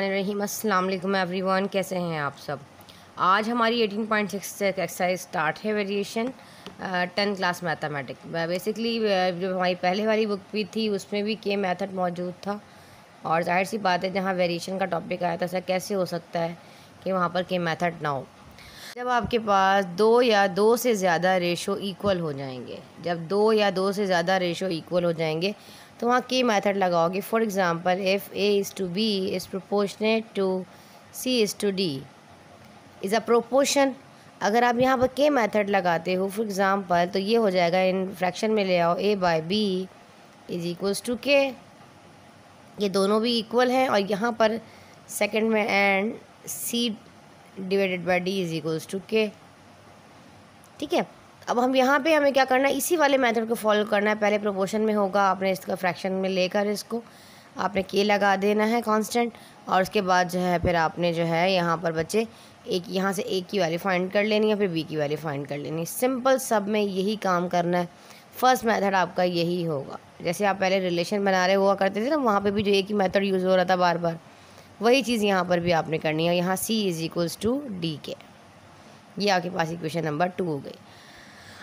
बिस्मिल्लाहिर्रहमानिर्रहीम। अस्सलाम वालेकुम एवरीवन, कैसे हैं आप सब। आज हमारी 18.6 से एक्सरसाइज स्टार्ट है, वेरिएशन 10 क्लास मैथमेटिक्स। बेसिकली जो हमारी पहले वाली बुक भी थी उसमें भी के मेथड मौजूद था, और जाहिर सी बात है जहाँ वेरिएशन का टॉपिक आया था ऐसा कैसे हो सकता है कि वहाँ पर के मेथड ना हो। जब आपके पास दो या दो से ज़्यादा रेशो इक्वल हो जाएंगे, जब दो या दो से ज़्यादा रेशो इक्वल हो जाएंगे तो वहाँ के मेथड लगाओगे। For example, if A is to B is proportionate to C is to D is a proportion. अगर आप यहाँ पर के मेथड लगाते हो फॉर एग्ज़ाम्पल, तो ये हो जाएगा, इन फ्रैक्शन में ले आओ a by B is equals to K. ये दोनों भी इक्वल हैं, और यहाँ पर सेकंड में and C divided by D is equals to K. ठीक है, अब हम यहाँ पे हमें क्या करना है, इसी वाले मेथड को फॉलो करना है। पहले प्रोपोर्शन में होगा, आपने इसका फ्रैक्शन में लेकर इसको आपने के लगा देना है कांस्टेंट, और उसके बाद जो है फिर आपने जो है यहाँ पर बच्चे एक यहाँ से एक की वैल्यू फाइंड कर लेनी है, फिर बी की वैल्यू फाइंड कर लेनी है। सिंपल सब में यही काम करना है। फर्स्ट मेथड आपका यही होगा। जैसे आप पहले रिलेशन बना रहे हुआ करते थे ना, वहाँ पर भी जो एक ही मेथड यूज़ हो रहा था बार बार, वही चीज़ यहाँ पर भी आपने करनी है। यहाँ सी इज़ इक्वल्स टू डी के, ये आपके पास इक्वेशन नंबर 2 हो गई।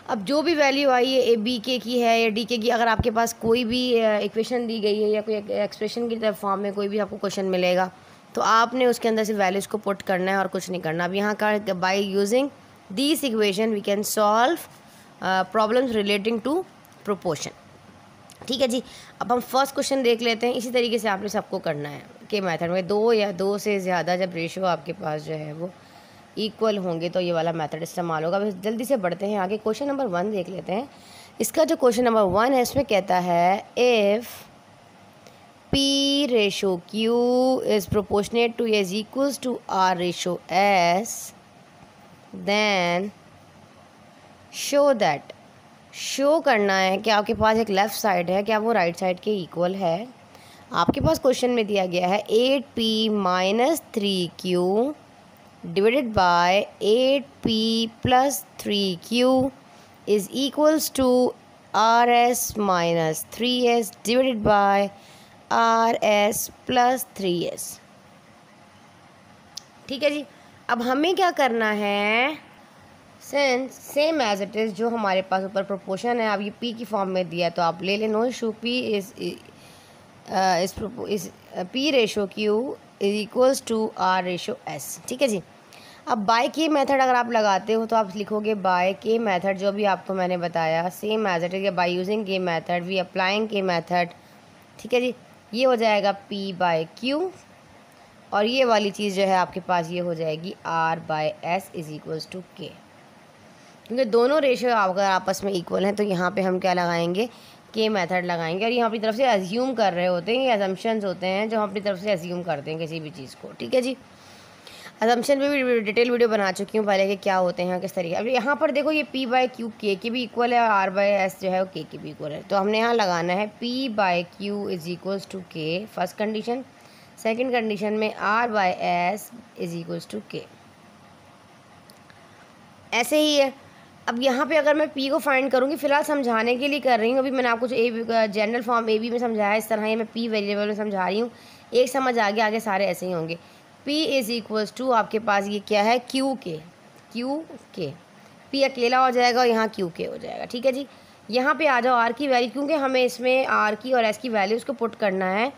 अब जो भी वैल्यू आई है, ए बी के की है या डी के की, अगर आपके पास कोई भी इक्वेशन दी गई है या कोई एक्सप्रेशन की तरफ फॉर्म में कोई भी आपको क्वेश्चन मिलेगा, तो आपने उसके अंदर से वैल्यूज़ को पुट करना है और कुछ नहीं करना। अब यहाँ का by using this equation we can solve problems relating to proportion. ठीक है जी, अब हम फर्स्ट क्वेश्चन देख लेते हैं। इसी तरीके से आपने सबको करना है कि मेथड में दो या दो से ज़्यादा जब रेशो आपके पास जो है वो इक्वल होंगे तो ये वाला मेथड इस्तेमाल होगा। बस जल्दी से बढ़ते हैं आगे। क्वेश्चन नंबर 1 देख लेते हैं। इसका जो क्वेश्चन नंबर 1 है इसमें कहता है, if P ratio Q is proportionate to is equals to R ratio S, then show that. Show करना है कि आपके पास एक लेफ़्ट साइड है, क्या वो राइट साइड के इक्वल है। आपके पास क्वेश्चन में दिया गया है 8p minus 3q divided by 8p plus 3q is equals to rs minus 3s divided by rs plus 3s। ठीक है जी, अब हमें क्या करना है, सेम एज इट इज़ जो हमारे पास ऊपर प्रोपोर्शन है, अब ये p की फॉर्म में दिया है तो आप ले लें, no issue. p is p ratio q is equals to r ratio s। ठीक है जी, अब बाय के मेथड अगर आप लगाते हो तो आप लिखोगे बाय के मेथड, जो भी आपको मैंने बताया same as it is, by using K method we applying K method. ठीक है जी, ये हो जाएगा p बाय q, और ये वाली चीज़ जो है आपके पास ये हो जाएगी r by s is equals to k। क्योंकि दोनों रेशियो अगर आपस में इक्वल हैं तो यहाँ पे हम क्या लगाएंगे, के मेथड लगाएंगे। और ये हम अपनी तरफ से एज्यूम कर रहे होते हैं, ये एजम्पशंस होते हैं जो हम अपनी तरफ से एज्यूम करते हैं किसी भी चीज़ को। ठीक है जी, असम्पशन पे भी डिटेल वीडियो बना चुकी हूँ पहले कि क्या होते हैं किस तरीके। अब यहाँ पर देखो ये p बाय क्यू के की भी इक्वल है, और r बाय s जो है वो k की भी इक्वल है, तो हमने यहाँ लगाना है p by Q is equals to k first condition. Second condition में r by s is equals to k। ऐसे ही है। अब यहाँ पे अगर मैं p को फाइंड करूँगी, फिलहाल समझाने के लिए कर रही हूँ, अभी मैंने आपको जनरल फॉर्म a b में समझाया इस तरह, ये मैं p वेरिएबल में समझा रही हूँ। एक समझ आगे आगे सारे ऐसे ही होंगे। p इज़ इक्वल्स टू आपके पास ये क्या है, q के p अकेला हो जाएगा और यहाँ q के हो जाएगा। ठीक है जी, यहाँ पे आ जाओ r की वैल्यू, क्योंकि हमें इसमें r की और s की वैल्यूज़ को पुट करना है।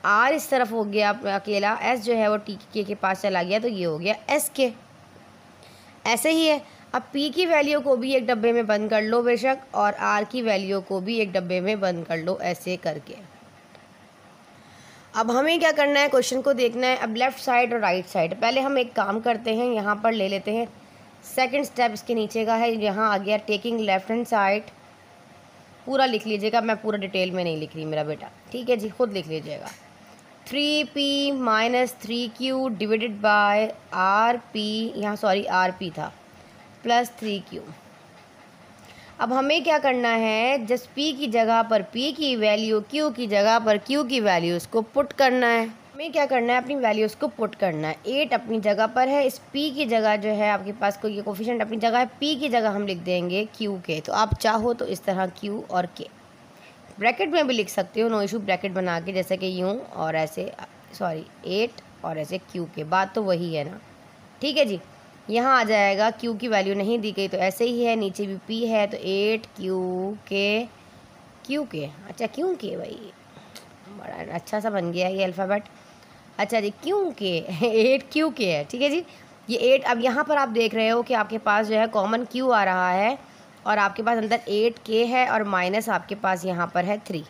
r इस तरफ हो गया अकेला, s जो है वो t के पास चला गया, तो ये हो गया s के। ऐसे ही है। अब p की वैल्यू को भी एक डब्बे में बंद कर लो बेशक, और r की वैल्यू को भी एक डब्बे में बंद कर लो, ऐसे करके। अब हमें क्या करना है, क्वेश्चन को देखना है। अब लेफ़्ट साइड और राइट साइड, पहले हम एक काम करते हैं, यहाँ पर ले लेते हैं सेकंड स्टेप इसके नीचे का है, यहाँ आ गया टेकिंग लेफ्ट हैंड साइड। पूरा लिख लीजिएगा, मैं पूरा डिटेल में नहीं लिख रही मेरा बेटा। ठीक है जी, खुद लिख लीजिएगा। 3p minus 3q divided by rp, यहाँ सॉरी rp था, प्लस 3q। अब हमें क्या करना है, जस्ट p की जगह पर p की वैल्यू, q की जगह पर q की वैल्यूज़ को पुट करना है। हमें क्या करना है, अपनी वैल्यूज़ को पुट करना है। 8 अपनी जगह पर है, इस p की जगह जो है आपके पास कोई ये कोफिशिएंट अपनी जगह है, p की जगह हम लिख देंगे q के। तो आप चाहो तो इस तरह q और k ब्रैकेट में भी लिख सकते हो, नो इशू, ब्रैकेट बना के जैसे कि यूँ और ऐसे, सॉरी 8 और ऐसे क्यू के, बात तो वही है ना। ठीक है जी, यहाँ आ जाएगा क्यू की वैल्यू नहीं दी गई तो ऐसे ही है, नीचे भी पी है तो 8 क्यू के अच्छा क्यों के भाई बड़ा अच्छा सा बन गया ये अल्फ़ाबेट। अच्छा जी क्यों के 8 क्यू के है। ठीक है जी, ये 8 अब यहाँ पर आप देख रहे हो कि आपके पास जो है कॉमन क्यू आ रहा है और आपके पास अंदर 8 के है और माइनस आपके पास यहाँ पर है 3,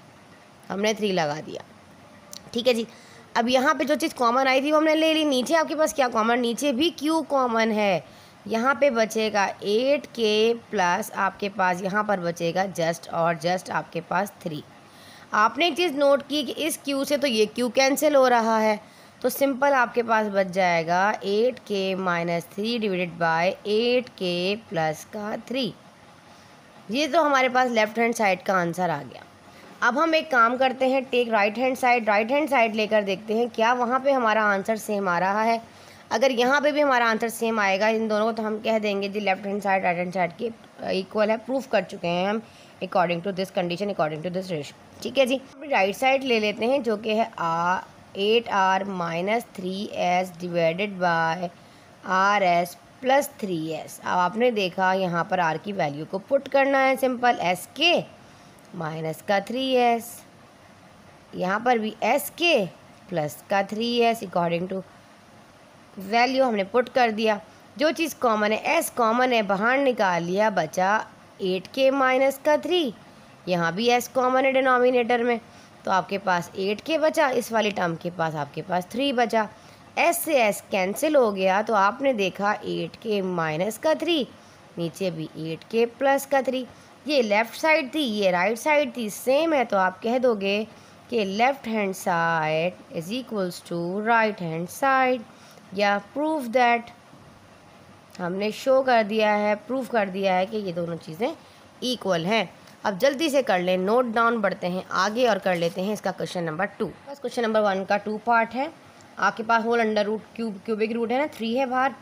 हमने 3 लगा दिया। ठीक है जी, अब यहाँ पे जो चीज़ कॉमन आई थी वो हमने ले ली। नीचे आपके पास क्या कॉमन, नीचे भी क्यू कॉमन है, यहाँ पे बचेगा 8 के प्लस आपके पास यहाँ पर बचेगा जस्ट और जस्ट आपके पास 3। आपने एक चीज़ नोट की कि इस क्यू से तो ये क्यू कैंसिल हो रहा है, तो सिंपल आपके पास बच जाएगा 8 के माइनस 3 डिवाइडेड बाय 8 के प्लस का 3। ये तो हमारे पास लेफ्ट हैंड साइड का आंसर आ गया। अब हम एक काम करते हैं, टेक राइट हैंड साइड लेकर देखते हैं क्या वहाँ पे हमारा आंसर सेम आ रहा है। अगर यहाँ पे भी हमारा आंसर सेम आएगा इन दोनों को, तो हम कह देंगे जी left hand side right hand side के इक्वल है, प्रूफ कर चुके हैं हम according to this condition, according to this ratio. ठीक है जी, राइट साइड ले लेते हैं जो कि है 8r minus 3s divided by RS plus 3s। अब आपने देखा यहाँ पर r की वैल्यू को पुट करना है, सिंपल s के माइनस का 3s, यहाँ पर भी s के प्लस का 3s अकॉर्डिंग टू वैल्यू हमने पुट कर दिया। जो चीज़ कॉमन है s कॉमन है, बाहर निकाल लिया, बचा 8 के माइनस का 3, यहाँ भी s कॉमन है डिनोमिनेटर में, तो आपके पास 8 के बचा, इस वाली टर्म के पास आपके पास 3 बचा, s से s कैंसिल हो गया, तो आपने देखा 8 के माइनस का 3, नीचे भी 8 के प्लस का 3। ये लेफ़्ट साइड थी, ये राइट साइड थी, सेम है, तो आप कह दोगे कि left hand side is equals to right hand side, या प्रूफ दैट। हमने शो कर दिया है, प्रूफ कर दिया है कि ये दोनों चीज़ें इक्वल हैं। अब जल्दी से कर लें, नोट डाउन, बढ़ते हैं आगे और कर लेते हैं इसका क्वेश्चन नंबर 2। बस क्वेश्चन नंबर 1 का 2 पार्ट है। आपके पास whole under root cubic root है ना, 3 है बाहर,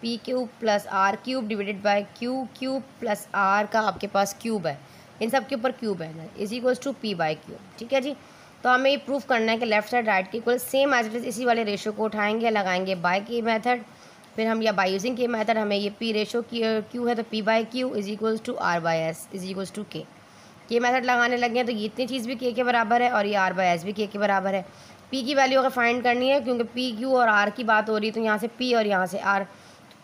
P cube plus R cube divided by cube plus R का आपके पास क्यूब है, इन सब के ऊपर क्यूब है, is equals to P by cube. ठीक है जी, तो हमें ये प्रूफ करना है कि लेफ्ट साइड राइट के equal same as it is, इसी वाले रेशो को उठाएंगे, लगाएंगे बाय की मेथड, फिर हम या बाय यूजिंग के मेथड, हमें ये पी रेशो क्यू है तो P by Q is equals to R by S is equals to K. ये मेथड लगाने लगे हैं तो ये इतनी चीज़ भी के बराबर है और ये आर बाय एस भी के बराबर है। पी की वैल्यू अगर फाइंड करनी है, क्योंकि पी क्यू और आर की बात हो रही है, तो यहाँ से पी और यहाँ से आर,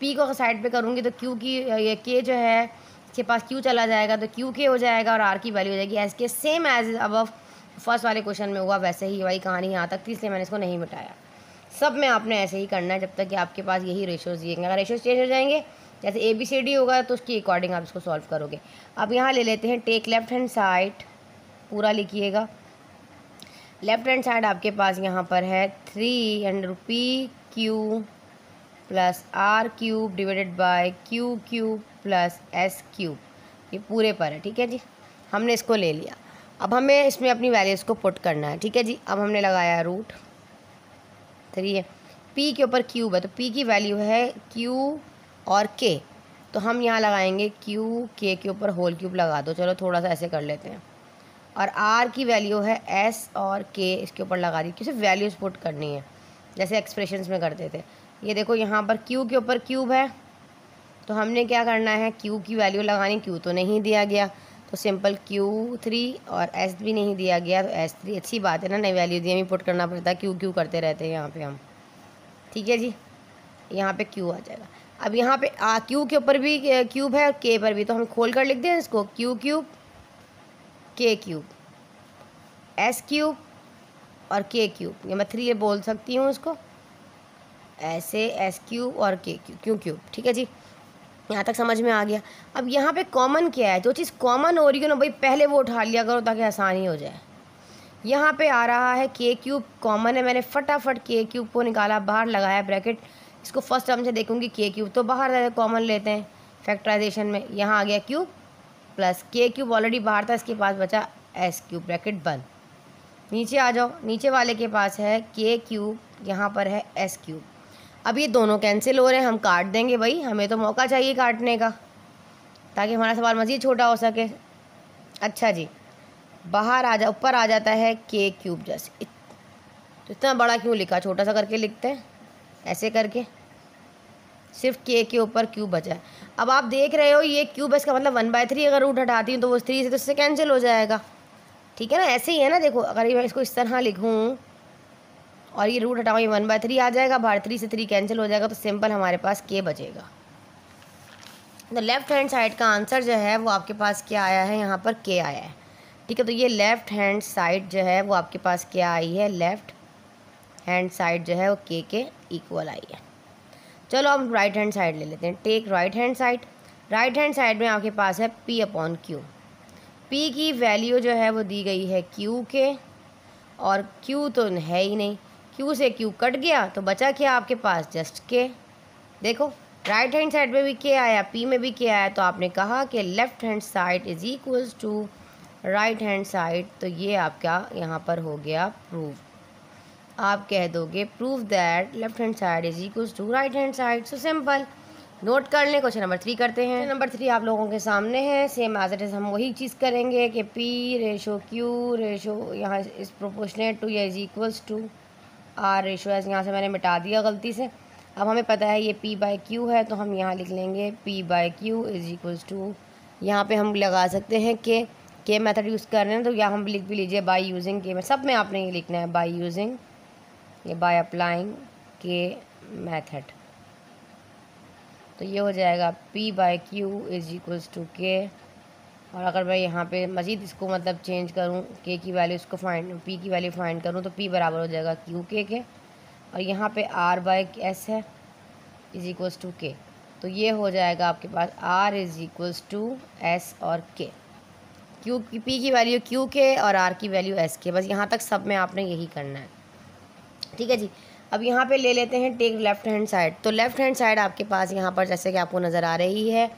पी को अगर साइड पे करूँगी तो क्यू की ये के जो है इसके पास क्यू चला जाएगा तो क्यू के हो जाएगा और आर की वैल्यू हो जाएगी एस के, सेम एज अब फर्स्ट वाले क्वेश्चन में हुआ वैसे ही वही कहानी यहाँ तक थी, इसलिए मैंने इसको नहीं मिटाया। सब में आपने ऐसे ही करना है जब तक कि आपके पास यही रेशोज़ दिएंगे। अगर रेशोज़ चेंज हो जाएंगे, जैसे ABCD होगा, तो उसकी अकॉर्डिंग आप इसको सॉल्व करोगे। अब यहाँ ले लेते हैं, टेक लेफ्ट हैंड साइड, पूरा लिखिएगा। लेफ्ट हैंड साइड आपके पास यहाँ पर है 3 under P Q plus R cube divided by Q plus S cube, ये पूरे पर है। ठीक है जी, हमने इसको ले लिया। अब हमें इसमें अपनी वैल्यूज़ को पुट करना है। ठीक है जी, अब हमने लगाया रूट 3 है, पी के ऊपर क्यूब है तो पी की वैल्यू है क्यू और के, तो हम यहाँ लगाएंगे क्यू के ऊपर होल क्यूब लगा दो, चलो थोड़ा सा ऐसे कर लेते हैं, और आर की वैल्यू है एस और के, इसके ऊपर लगा दी, क्योंकि वैल्यूज़ पुट करनी है जैसे एक्सप्रेशंस में करते थे। ये देखो यहाँ पर क्यू के ऊपर क्यूब है, तो हमने क्या करना है, क्यू की वैल्यू लगानी, क्यू तो नहीं दिया गया तो सिंपल Q3 और S भी नहीं दिया गया तो S3, अच्छी बात है ना, नई वैल्यू दी, हमें पुट करना पड़ता है, क्यू करते रहते हैं यहाँ पे हम। ठीक है जी, यहाँ पे Q आ जाएगा। अब यहाँ पे Q के ऊपर भी क्यूब है और K पर भी, तो हम खोल कर लिख दें इसको, Q cube K cube S cube और K क्यूब, ये मैं 3 बोल सकती हूँ उसको ऐसे, S क्यूब और Q क्यूब। ठीक है जी, यहाँ तक समझ में आ गया। अब यहाँ पे कॉमन क्या है, जो चीज़ कॉमन हो रही है ना भाई पहले वो उठा लिया करो ताकि आसानी हो जाए। यहाँ पे आ रहा है के क्यूब कॉमन है, मैंने फटाफट के क्यूब को निकाला बाहर, लगाया ब्रैकेट, इसको फर्स्ट टर्म से देखूँगी के क्यूब तो बाहर कॉमन लेते हैं फैक्टराइजेशन में, यहाँ आ गया क्यूब प्लस के क्यूब ऑलरेडी बाहर था, इसके पास बचा एस क्यूब, ब्रैकेट बंद। नीचे आ जाओ, नीचे वाले के पास है के क्यूब, यहाँ पर है एस क्यूब। अब ये दोनों कैंसिल हो रहे हैं, हम काट देंगे भाई, हमें तो मौका चाहिए काटने का ताकि हमारा सवाल मज़ीद छोटा हो सके। अच्छा जी, बाहर आ जा, ऊपर आ जाता है के क्यूब जैसे, तो इतना बड़ा क्यों लिखा, छोटा सा करके लिखते हैं ऐसे करके, सिर्फ के ऊपर क्यूब बचा है। अब आप देख रहे हो ये क्यूब है, इसका मतलब 1/3 अगर रूट हटाती हूँ तो वो 3 से तो इससे कैंसिल हो जाएगा, ठीक है ना। ऐसे ही है ना, देखो अगर मैं इसको इस तरह लिखूँ और ये रूट हटाऊँ, ये 1/3 आ जाएगा, बाहर 3 से 3 कैंसिल हो जाएगा, तो सिंपल हमारे पास के बचेगा। तो लेफ्ट हैंड साइड का आंसर जो है वो आपके पास क्या आया है, यहाँ पर के आया है, ठीक है। तो ये लेफ्ट हैंड साइड जो है वो आपके पास क्या आई है, लेफ्ट हैंड साइड जो है वो के इक्वल आई है। चलो हम राइट हैंड साइड ले लेते हैं। Take right hand side. Right hand side में आपके पास है P/Q। P की वैल्यू जो है वो दी गई है Q के, और Q तो है ही नहीं, Q से Q कट गया तो बचा क्या आपके पास, जस्ट के। देखो राइट हैंड साइड में भी के आया, P में भी के आया, तो आपने कहा कि left hand side is equals to right hand side. तो ये आपका यहाँ पर हो गया प्रूव। आप कह दोगे prove that left hand side is equals to right hand side. So simple, note कर लें। क्वेश्चन नंबर 3 करते हैं। नंबर 3 आप लोगों के सामने है, सेम एज इट इज हम वही चीज़ करेंगे कि P/Q रेशो यहाँ इज प्रोपोर्शनेट टू या is equals to R ratio S. यहाँ से मैंने मिटा दिया गलती से। अब हमें पता है ये P/Q है, तो हम यहाँ लिख लेंगे P/Q इज इक्वल्स टू, यहाँ पे हम लगा सकते हैं के मेथड यूज़ कर रहे हैं तो यहाँ हम लिख भी लीजिए बाय यूजिंग के। सब में आपने ये लिखना है बाय यूजिंग, ये बाय अप्लाइंग के मेथड। तो ये हो जाएगा P/Q is equals to K. और अगर मैं यहाँ पे मज़ीद इसको मतलब चेंज करूँ, के की वैल्यू इसको P की वैल्यू फाइंड करूँ, तो P बराबर हो जाएगा QK के, और यहाँ पे R/S है इज इक्वल्स टू के। तो ये हो जाएगा आपके पास R is equals to S और K। P की वैल्यू QK और R की वैल्यू SK। बस यहाँ तक सब में आपने यही करना है, ठीक है जी। अब यहाँ पे ले लेते हैं टेक लेफ्ट हैंड साइड। तो लेफ्ट हैंड साइड आपके पास यहाँ पर जैसे कि आपको नज़र आ रही है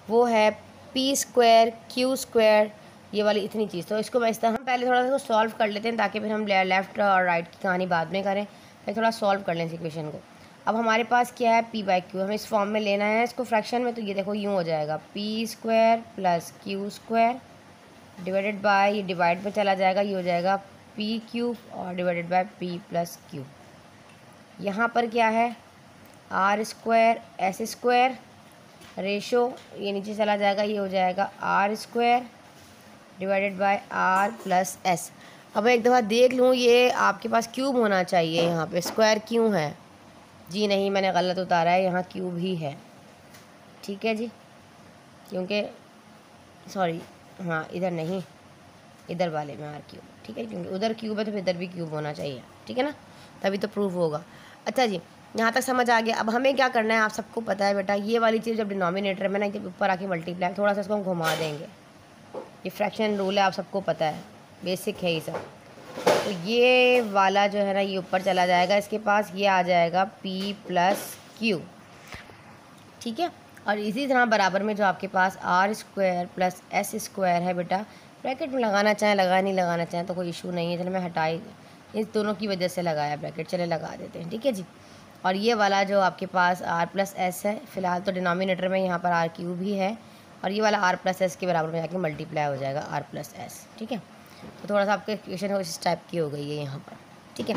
वो है P² Q², ये वाली इतनी चीज़। तो इसको मैं इस तरह, हम पहले थोड़ा सा सॉल्व कर लेते हैं ताकि फिर हम लेफ़्ट और राइट की कहानी बाद में करें। फिर थोड़ा सॉल्व कर लें इस इक्वेशन को। अब हमारे पास क्या है P/Q, हमें इस फॉर्म में लेना है इसको फ्रैक्शन में। तो ये देखो यूँ हो जाएगा P² + Q² डिवाइडेड बाय, ये डिवाइड में चला जाएगा, ये हो जाएगा P³ और डिवाइडेड बाय P + Q। यहाँ पर क्या है R² S² रेशो, ये नीचे चला जाएगा, ये हो जाएगा R² divided by R + S। अब एक दफ़ा देख लूँ, ये आपके पास क्यूब होना चाहिए, यहाँ पे स्क्वायर क्यों है जी, नहीं मैंने गलत उतारा है, यहाँ क्यूब ही है, ठीक है जी। क्योंकि सॉरी, हाँ इधर नहीं, इधर वाले में R क्यूब, ठीक है, क्योंकि उधर क्यूब है तो फिर इधर भी क्यूब होना चाहिए, ठीक है ना, तभी तो प्रूफ होगा। अच्छा जी, यहाँ तक समझ आ गया। अब हमें क्या करना है, आप सबको पता है बेटा, ये वाली चीज़ जब डिनोमिनेटर में ना जब ऊपर आके मल्टीप्लाई, थोड़ा सा इसको हम घुमा देंगे, ये फ्रैक्शन रूल है, आप सबको पता है, बेसिक है ये सब। तो ये वाला जो है ना ये ऊपर चला जाएगा, इसके पास ये आ जाएगा P + Q, ठीक है। और इसी तरह बराबर में जो आपके पास R² + S² है बेटा, ब्रैकेट में लगाना चाहें लगा, नहीं लगाना चाहें तो कोई इशू नहीं है। चलो मैं हटाई, इस दोनों की वजह से लगाया ब्रैकेट, चले लगा देते हैं, ठीक है जी। और ये वाला जो आपके पास R + S है, फ़िलहाल तो डिनोमिनेटर में यहाँ पर R³ भी है, और ये वाला R + S के बराबर में जाके मल्टीप्लाई हो जाएगा R + S, ठीक है। तो थोड़ा सा आपके इक्वेशन इस टाइप की हो गई है यहाँ पर, ठीक है।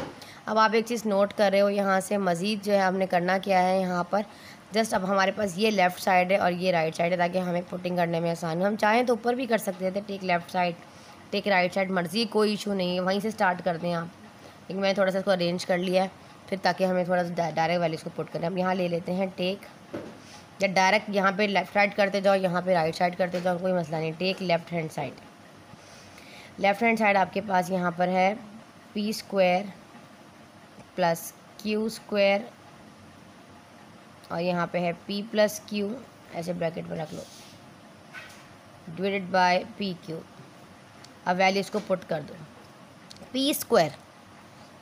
अब आप एक चीज़ नोट कर रहे हो यहाँ से, मज़ीद जो है हमने करना क्या है यहाँ पर, जस्ट अब हमारे पास ये लेफ़्ट साइड है और ये राइट साइड है, ताकि हमें पुटिंग करने में आसानी हो। हम चाहें तो ऊपर भी कर सकते थे, take left side take right side, मर्ज़ी, कोई इशू नहीं है, वहीं से स्टार्ट कर दें आप। लेकिन मैंने थोड़ा सा इसको अरेंज कर लिया है फिर, ताकि हमें थोड़ा सा डायरेक्ट वैल्यूज़ को पुट करें। हम यहाँ ले लेते हैं टेक, या डायरेक्ट यहाँ पे लेफ़्ट साइड करते जाओ, यहाँ पे राइट साइड करते जाओ, कोई मसला नहीं। Take left hand side. Left hand side आपके पास यहाँ पर है P² + Q² और यहाँ पे है P + Q, ऐसे ब्रैकेट में रख लो, डिवाइडेड बाय PQ। अब वैल्यू इसको पुट कर दो।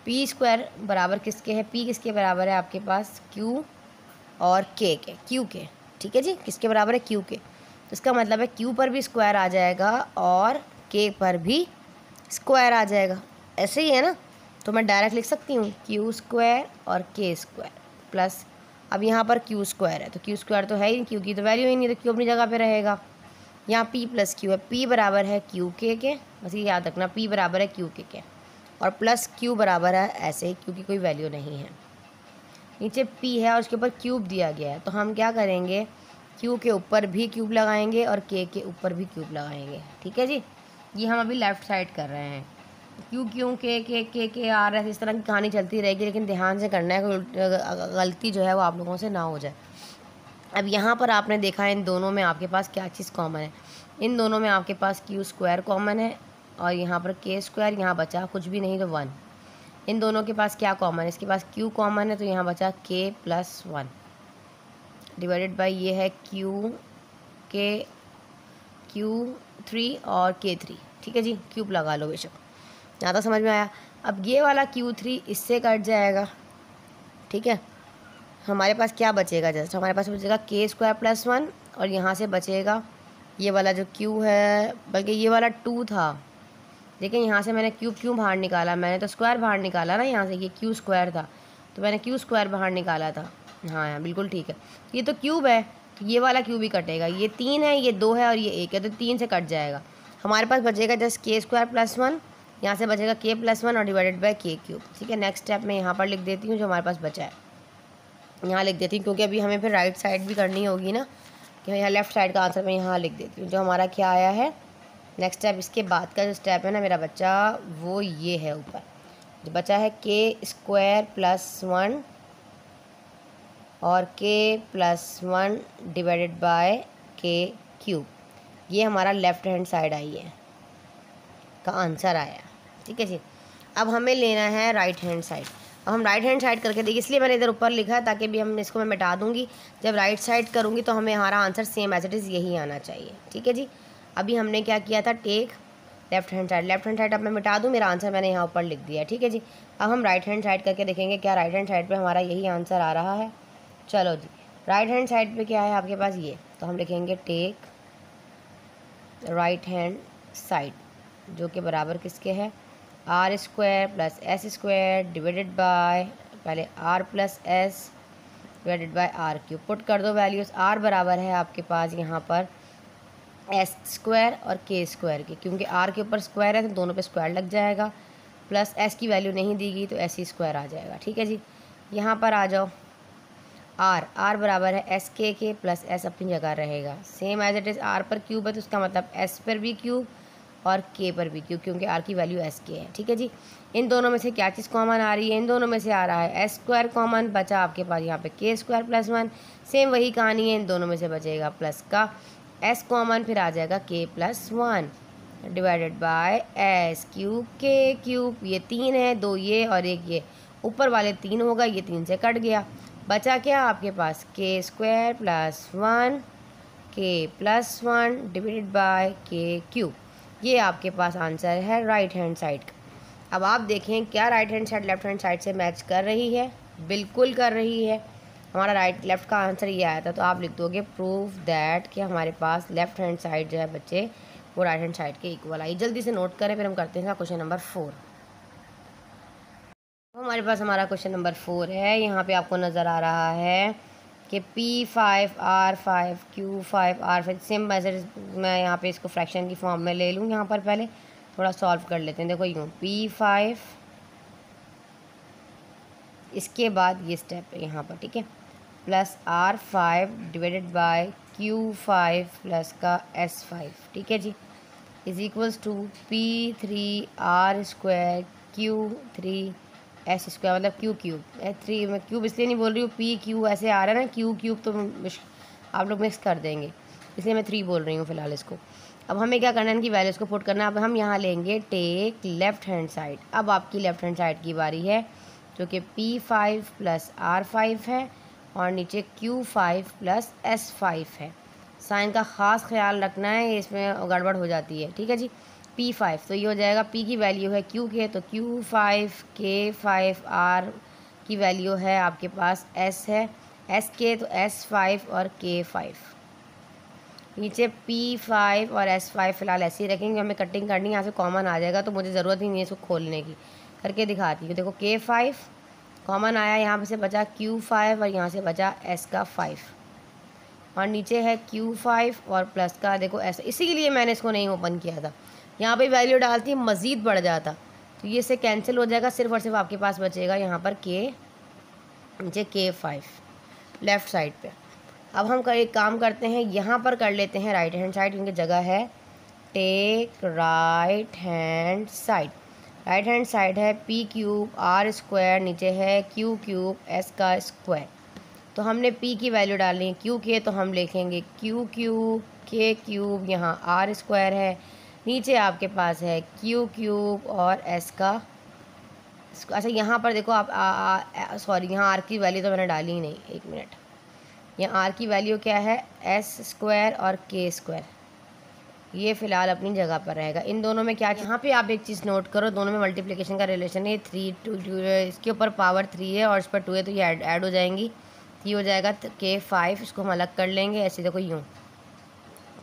P² बराबर किसके है, P किसके बराबर है आपके पास, Q और K के, Q के, ठीक है जी, किसके बराबर है, Q के। तो इसका मतलब है Q पर भी स्क्वायर आ जाएगा और K पर भी स्क्वायर आ जाएगा, ऐसे ही है ना। तो मैं डायरेक्ट लिख सकती हूँ Q² और K² प्लस, अब यहाँ पर Q² है तो Q² तो है ही, Q की तो वैल्यू ही नहीं, तो Q अपनी जगह पे रहेगा। यहाँ P + Q है, P बराबर है QK के, बस ये याद रखना, P बराबर है QK के, और प्लस क्यू बराबर है ऐसे क्योंकि कोई वैल्यू नहीं है। नीचे p है और उसके ऊपर क्यूब दिया गया है, तो हम क्या करेंगे, q के ऊपर भी क्यूब लगाएंगे और k के ऊपर भी क्यूब लगाएंगे। ठीक है जी, ये हम अभी लेफ़्ट साइड कर रहे हैं। क्यों क्यों के आ रहा है, इस तरह की कहानी चलती रहेगी, लेकिन ध्यान से करना है, कोई गलती जो है वो आप लोगों से ना हो जाए। अब यहाँ पर आपने देखा इन दोनों में आपके पास क्या चीज़ कॉमन है। इन दोनों में आपके पास क्यू स्क्वायर कॉमन है और यहाँ पर के स्क्वायर, यहाँ बचा कुछ भी नहीं तो 1। इन दोनों के पास क्या कॉमन है, इसके पास क्यू कॉमन है तो यहाँ बचा के प्लस 1 डिवाइडेड बाई ये है Q3 और K3। ठीक है जी, क्यूब लगा लो बेशक, यहाँ तक समझ में आया। अब ये वाला Q3 इससे कट जाएगा। ठीक है, हमारे पास क्या बचेगा, जस्ट हमारे पास बचेगा के स्क्वायर प्लस 1 और यहाँ से बचेगा ये वाला जो Q है, बल्कि ये वाला 2 था, लेकिन यहाँ से मैंने क्यूब क्यों बाहर निकाला, मैंने तो स्क्वायर बाहर निकाला ना, यहाँ से ये Q स्क्वायर था तो मैंने Q स्क्वायर बाहर निकाला था। हाँ बिल्कुल ठीक है, ये तो क्यूब है तो ये वाला क्यूब ही कटेगा। ये 3 है, ये 2 है और ये 1 है, तो 3 से कट जाएगा। हमारे पास बचेगा जस्ट के स्क्वायर प्लस 1, यहाँ से बचेगा के प्लस 1 और डिवाइडेड बाय के क्यूब। ठीक है, नेक्स्ट स्टेप मैं यहाँ पर लिख देती हूँ जो हमारे पास बचा है, यहाँ लिख देती हूँ क्योंकि अभी हमें फिर राइट साइड भी करनी होगी ना, कि यहाँ लेफ़्ट साइड का आंसर मैं यहाँ लिख देती हूँ जो हमारा क्या आया है। नेक्स्ट स्टेप, इसके बाद का जो स्टेप है ना मेरा बच्चा, वो ये है ऊपर जो बचा है के स्क्वायर प्लस 1 और के प्लस 1 डिवाइडेड बाय के क्यूब। ये हमारा लेफ़्ट हैंड साइड आई है का आंसर आया। ठीक है जी, अब हमें लेना है राइट हैंड साइड। अब हम राइट हैंड साइड करके देखिए, इसलिए मैंने इधर ऊपर लिखा है ताकि भी हम इसको मैं मिटा दूंगी, जब राइट साइड करूँगी तो हमें हमारा answer same as it is यही आना चाहिए। ठीक है जी, अभी हमने क्या किया था, टेक लेफ्ट हैंड साइड, अब मैं मिटा दूँ, मेरा आंसर मैंने यहाँ ऊपर लिख दिया। ठीक है जी, अब हम राइट हैंड साइड करके देखेंगे क्या राइट हैंड साइड पर हमारा यही आंसर आ रहा है। चलो जी, राइट हैंड साइड पे क्या है आपके पास ये, तो हम लिखेंगे टेक राइट हैंड साइड जो कि बराबर किसके है, R square plus S square divided by, पहले R plus S divided by R cube. Put कर दो वैल्यूज़, आर बराबर है आपके पास यहाँ पर एस स्क्वायर और के स्क्वायर के, क्योंकि आर के ऊपर स्क्वायर है तो दोनों पे स्क्वायर लग जाएगा, प्लस एस की वैल्यू नहीं दी गई तो एस ही स्क्वायर आ जाएगा। ठीक है जी, यहाँ पर आ जाओ, आर बराबर है एस के प्लस एस अपनी जगह रहेगा, same as it is. R पर क्यूब है तो उसका मतलब एस पर भी क्यूब और के पर भी क्यूब, क्योंकि आर की वैल्यू एस के है। ठीक है जी, इन दोनों में से क्या चीज़ कॉमन आ रही है, इन दोनों में से आ रहा है एस स्क्वायर कॉमन, बचा आपके पास यहाँ पे के स्क्वायर प्लस 1। सेम वही कहानी है, इन दोनों में से बचेगा प्लस का एस कॉमन, फिर आ जाएगा के plus 1 divided by S cube के क्यूब। ये 3 है, 2 ये और 1 ये, ऊपर वाले 3 होगा, ये 3 से कट गया, बचा क्या आपके पास के स्क्वायर प्लस 1 के प्लस 1 डिवाइडेड बाय के क्यूब। ये आपके पास आंसर है राइट हैंड साइड का। अब आप देखें क्या right hand side left hand side से मैच कर रही है, बिल्कुल कर रही है। हमारा राइट लेफ़्ट का आंसर ये आया था, तो आप लिख दोगे प्रूफ दैट कि हमारे पास लेफ्ट हैंड साइड जो है बच्चे वो राइट हैंड साइड के इक्वल आई। जल्दी से नोट करें, फिर हम करते हैं क्वेश्चन नंबर 4। हमारे पास हमारा क्वेश्चन नंबर 4 है। यहाँ पे आपको नज़र आ रहा है कि P5 R5 Q5 R5 same message, मैं यहाँ पे इसको फ्रैक्शन की फॉर्म में ले लूँ। यहाँ पर पहले थोड़ा सॉल्व कर लेते हैं। देखो यूँ P5, इसके बाद ये स्टेप है यहाँ पर, ठीक है, plus R5 divided by Q5 plus का S5, ठीक है जी, is equals to P3 R square Q3 S square, मतलब क्यू क्यूब। 3 मैं क्यूब इसलिए नहीं बोल रही हूँ, पी क्यू ऐसे आ रहा है ना, क्यू क्यूब तो आप लोग मिक्स कर देंगे, इसलिए मैं 3 बोल रही हूँ फ़िलहाल इसको। अब हमें क्या करना है, इनकी वैल्यूज़ को पुट करना है। अब हम यहाँ लेंगे टेक लेफ़्ट हैंड साइड। अब आपकी लेफ़्ट हैंड साइड की बारी है, जो कि P5 प्लस R5 है और नीचे Q5 प्लस S5 है। साइन का ख़ास ख्याल रखना है, इसमें गड़बड़ हो जाती है, ठीक है जी। P5 तो ये हो जाएगा, P की वैल्यू है Q के, तो Q5 K5 R की वैल्यू है आपके पास S है, S के तो S5 और K5। नीचे P5 और S5 फ़िलहाल ऐसे ही रखेंगे, हमें कटिंग करनी है, यहाँ से कॉमन आ जाएगा तो मुझे ज़रूरत ही नहीं है इसको खोलने की। करके दिखाती हूँ, देखो K5 कॉमन आया, यहाँ से बचा Q5 और यहाँ से बचा S का 5 और नीचे है Q5 और प्लस का देखो ऐसा, इसी के लिए मैंने इसको नहीं ओपन किया था। यहाँ पे वैल्यू डालती मज़ीद बढ़ जाता, तो ये से कैंसिल हो जाएगा, सिर्फ और सिर्फ आपके पास बचेगा यहाँ पर के, नीचे K5 लेफ़्ट साइड पे। अब हम एक काम करते हैं, यहाँ पर कर लेते हैं राइट हैंड साइड, क्योंकि जगह है। Take right hand side, right hand side है पी क्यूब आर स्क्वायर, नीचे है क्यू क्यूब एस का स्क्वायर। तो हमने पी की वैल्यू डालनी है क्यू के, तो हम लिखेंगे क्यू क्यूब के क्यूब, यहाँ आर स्क्वायर है, नीचे आपके पास है क्यू क्यूब और एस का। अच्छा यहाँ पर देखो आप सॉरी, यहाँ आर की वैल्यू तो मैंने डाली ही नहीं, एक मिनट। यहाँ आर की वैल्यू क्या है, एस स्क्वायर और के स्क्वायर, ये फ़िलहाल अपनी जगह पर रहेगा। इन दोनों में क्या, यहाँ पे आप एक चीज़ नोट करो, दोनों में मल्टीप्लिकेशन का रिलेशन है 3 2, इसके ऊपर पावर 3 है और इस पर 2 है, तो ये ऐड हो जाएंगी, ये हो जाएगा K5, इसको हम अलग कर लेंगे ऐसे, देखो यूँ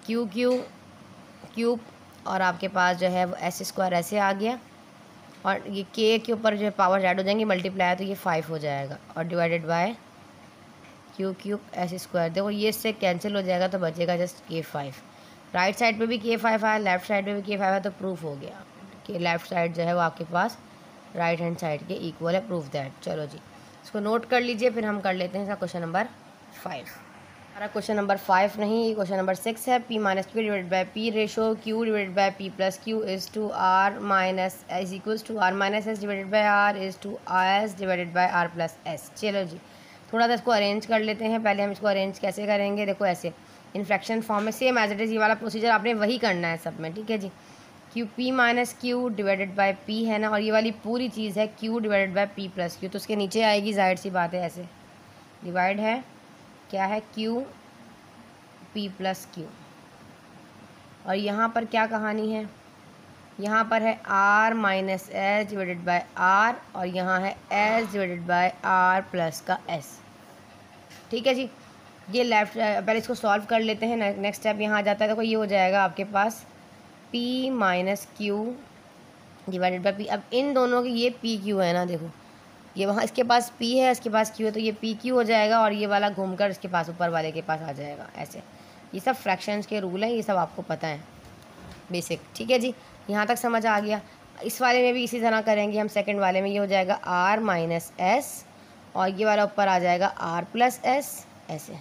क्यू क्यू क्यूब और आपके पास जो है वो एस स्क्वायर ऐसे आ गया, और ये के ऊपर जो है पावर ऐड हो जाएंगी, मल्टीप्लाई तो ये 5 हो जाएगा, और divided by Q cube S square. देखो ये इससे कैंसिल हो जाएगा, तो बचेगा जस्ट K5। राइट साइड पे भी K5 है, लेफ़्ट साइड पे भी K5 है, तो प्रूफ हो गया कि लेफ़्ट साइड जो है वो आपके पास राइट हैंड साइड के इक्वल है, प्रूफ दैट। चलो जी, इसको नोट कर लीजिए, फिर हम कर लेते हैं इसका क्वेश्चन नंबर 5। हमारा क्वेश्चन नंबर 5 नहीं, ये क्वेश्चन नंबर 6 है। P minus Q divided by P ratio Q divided by P plus Q is to R minus is equals to R minus S divided by R is to S divided by R plus S. चलो जी, थोड़ा सा इसको arrange कर लेते हैं। पहले हम इसको अरेंज कैसे करेंगे, देखो ऐसे इन फ्रैक्शन फॉर्म में, सेम एज इट इज़, ये वाला प्रोसीजर आपने वही करना है सब में, ठीक है जी। Q P minus Q divided by P है ना, और ये वाली पूरी चीज़ है Q divided by P plus Q, तो उसके नीचे आएगी, जाहिर सी बात है, ऐसे डिवाइड है, क्या है क्यू पी प्लस क्यू। और यहाँ पर क्या कहानी है, यहाँ पर है R minus S divided by R, और यहाँ है S divided by R plus का एस, ठीक है जी। ये लेफ्ट, पहले इसको सॉल्व कर लेते हैं, नेक्स्ट स्टेप यहाँ आ जाता है। देखो ये हो जाएगा आपके पास P minus Q divided by P. अब इन दोनों की ये पी क्यू है ना, देखो ये वहाँ इसके पास P है, इसके पास Q है, तो ये पी क्यू हो जाएगा, और ये वाला घूमकर इसके पास ऊपर वाले के पास आ जाएगा ऐसे। ये सब फ्रैक्शंस के रूल हैं, ये सब आपको पता है बेसिक, ठीक है जी। यहाँ तक समझ आ गया। इस वाले में भी इसी तरह करेंगे हम, सेकंड वाले में ये हो जाएगा आर माइनस एस, और ये वाला ऊपर आ जाएगा आर प्लस एस, ऐसे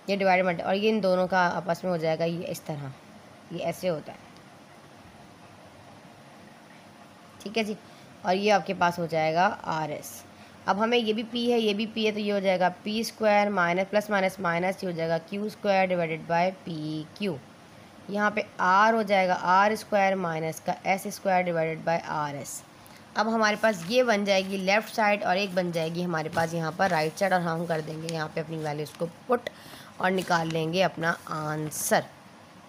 ये डिवाइड, और ये इन दोनों का आपस में हो जाएगा ये इस तरह, ये ऐसे होता है, ठीक है जी। और ये आपके पास हो जाएगा आर एस। अब हमें ये भी पी है, ये भी पी है, तो ये हो जाएगा P square minus plus minus minus, ये हो जाएगा Q square divided by P Q. यहाँ पे आर हो जाएगा आर स्क्वायर माइनस का S square divided by R S. अब हमारे पास ये बन जाएगी लेफ़्ट साइड, और एक बन जाएगी हमारे पास यहाँ पर राइट साइड, और हम कर देंगे यहाँ पे अपनी वैल्यूज़ को पुट और निकाल लेंगे अपना आंसर,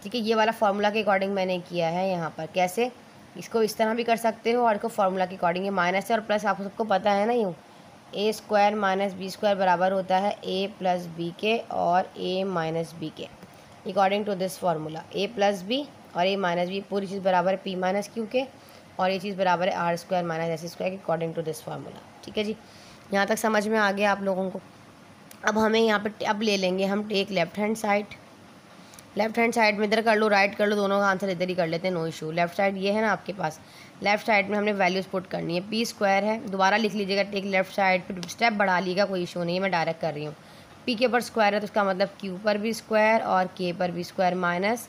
ठीक है। ये वाला फार्मूला के अकॉर्डिंग मैंने किया है यहाँ पर। कैसे, इसको इस तरह भी कर सकते हो, और इसको फार्मूला के अकॉर्डिंग, ये माइनस है और प्लस आपको सबको पता है ना, यूँ A square minus B square बराबर होता है ए प्लस बी के और ए माइनस बी के, according to this formula. A plus B और ए माइनस बी पूरी चीज़ बराबर है पी माइनस क्यू के, और ये चीज़ बराबर है R square minus S square के, अकॉर्डिंग टू दिस फार्मूला, ठीक है जी। यहाँ तक समझ में आ गया आप लोगों को। अब हमें यहाँ पर अब ले लेंगे हम take left hand side. Left hand side में इधर कर लो, राइट कर लो, दोनों का आंसर इधर ही कर लेते हैं, नो इशू। लेफ्ट साइड ये है ना आपके पास, लेफ्ट साइड में हमने वैल्यूज़ पुट करनी है। पी स्क्वायर है, दोबारा लिख लीजिएगा, टेक लेफ्ट साइड, फिर स्टेप बढ़ा लीजिएगा, कोई इशू नहीं है, मैं डायरेक्ट कर रही हूँ। पी के ऊपर स्क्वायर है, तो उसका मतलब क्यू पर भी स्क्वायर और के पर भी स्क्वायर माइनस